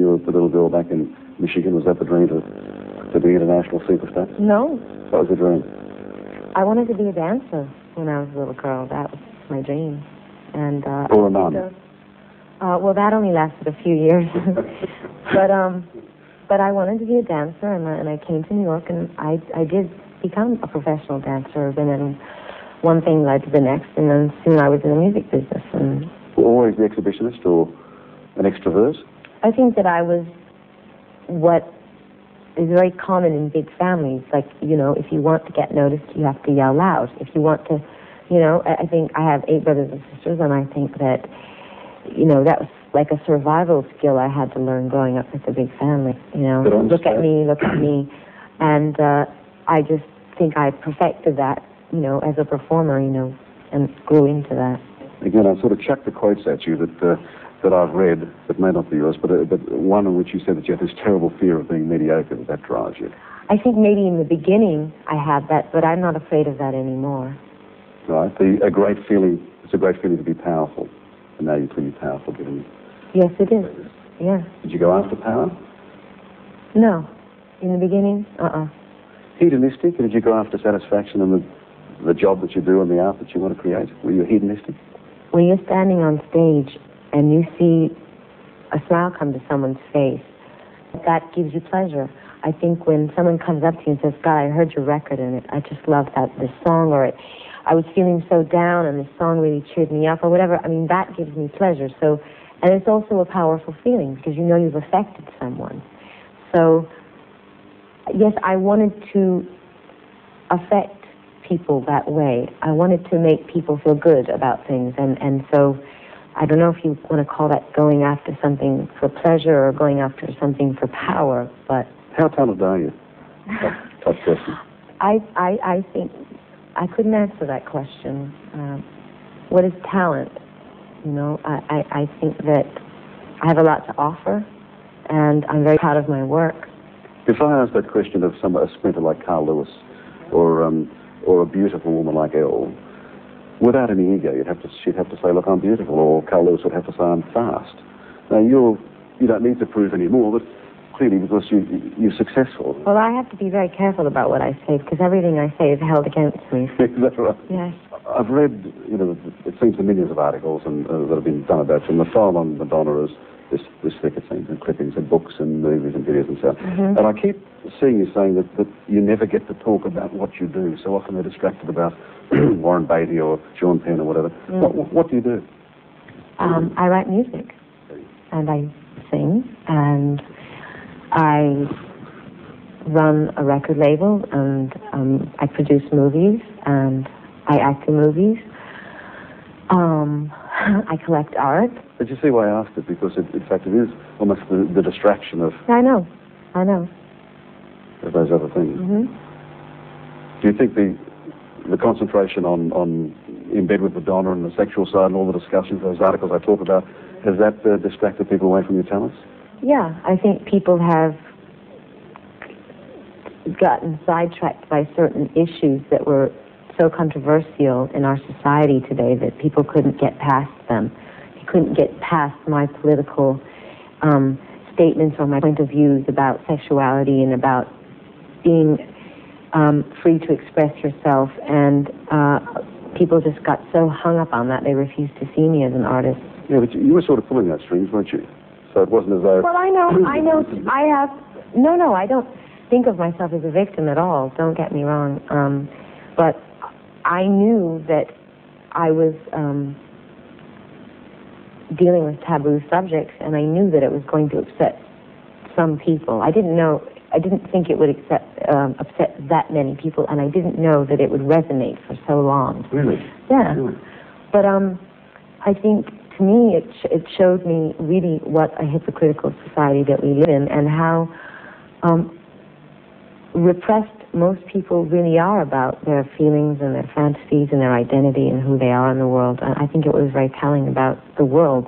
you were the little girl back in Michigan? Was that the dream to be an international superstar? No. What was the dream? I wanted to be a dancer when I was a little girl. That was my dream. And or a nun? Well, that only lasted a few years. But I wanted to be a dancer, and I came to New York, and I did become a professional dancer. And then one thing led to the next, and then soon I was in the music business. And always the exhibitionist or an extrovert? I think that I was what is very common in big families. Like, you know, if you want to get noticed, you have to yell loud. If you want to, you know, I think I have 8 brothers and sisters, and I think that, you know, that was like a survival skill I had to learn growing up with a big family. You know, look at me. And I just think I perfected that, you know, as a performer, you know, and grew into that. Again, I sort of chucked the quotes at you that I've read, that may not be yours, but one in which you said that you have this terrible fear of being mediocre, that drives you. I think maybe in the beginning I had that, but I'm not afraid of that anymore. Right. It's a great feeling to be powerful. And now you're pretty powerful, given you. Yes, it is. Yeah. Did you go after power? No. In the beginning, Hedonistic? Did you go after satisfaction in the job that you do and the art that you want to create? Were you hedonistic? When you're standing on stage and you see a smile come to someone's face, that gives you pleasure. I think when someone comes up to you and says, God, I heard your record and I just love this song, or I was feeling so down and this song really cheered me up, or whatever, I mean, that gives me pleasure. So, and it's also a powerful feeling because you know you've affected someone. So, yes, I wanted to affect people that way. I wanted to make people feel good about things, and so I don't know if you want to call that going after something for pleasure or going after something for power, but... How talented are you? Tough question. I think I couldn't answer that question. What is talent? You know, I think that I have a lot to offer, and I'm very proud of my work. If I asked that question of a sprinter like Carl Lewis, or a beautiful woman like Elle, without any ego, she'd have to say, look, I'm beautiful, or Carl Lewis would have to say, I'm fast. Now, you don't need to prove any more, but clearly because you're successful. Well, I have to be very careful about what I say, because everything I say is held against me. Is that right? Yes. I've read, you know, it seems to millions of articles and that have been done about you, and the file on Madonna is this thick, it seems, and clippings and books and movies and videos and so on. Mm-hmm. And I keep seeing you saying that you never get to talk about what you do. So often they're distracted about Warren Beatty or Sean Penn or whatever. What do you do? I write music, and I sing, and I run a record label, and I produce movies, and I act in movies. I collect art. Did you see why I asked it? Because, in fact, it is almost the distraction of... I know. Of those other things. Mm-hmm. Do you think the concentration on in bed with Madonna and the sexual side and all the discussions, those articles I talk about, has that distracted people away from your talents? Yeah, I think people have gotten sidetracked by certain issues that were so controversial in our society today that people couldn't get past them. They couldn't get past my political statements or my point of views about sexuality and about being free to express yourself, and people just got so hung up on that they refused to see me as an artist. Yeah, but you were sort of pulling that strings, weren't you? So it wasn't as though... Well, I know, No, I don't think of myself as a victim at all, don't get me wrong. But I knew that I was dealing with taboo subjects, and I knew that it was going to upset some people. I didn't think it would upset that many people, and I didn't know that it would resonate for so long. Really? Yeah. Really? But I think, to me, it showed me really what a hypocritical society that we live in, and how repressed most people really are about their feelings and their fantasies and their identity and who they are in the world. I think it was very telling about the world